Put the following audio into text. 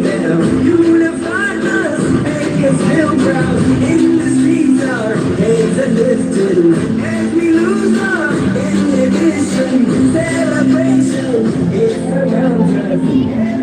them. Unified us, make us feel proud. In the streets, our heads are lifted. As we lose our inhibition, celebration is around us.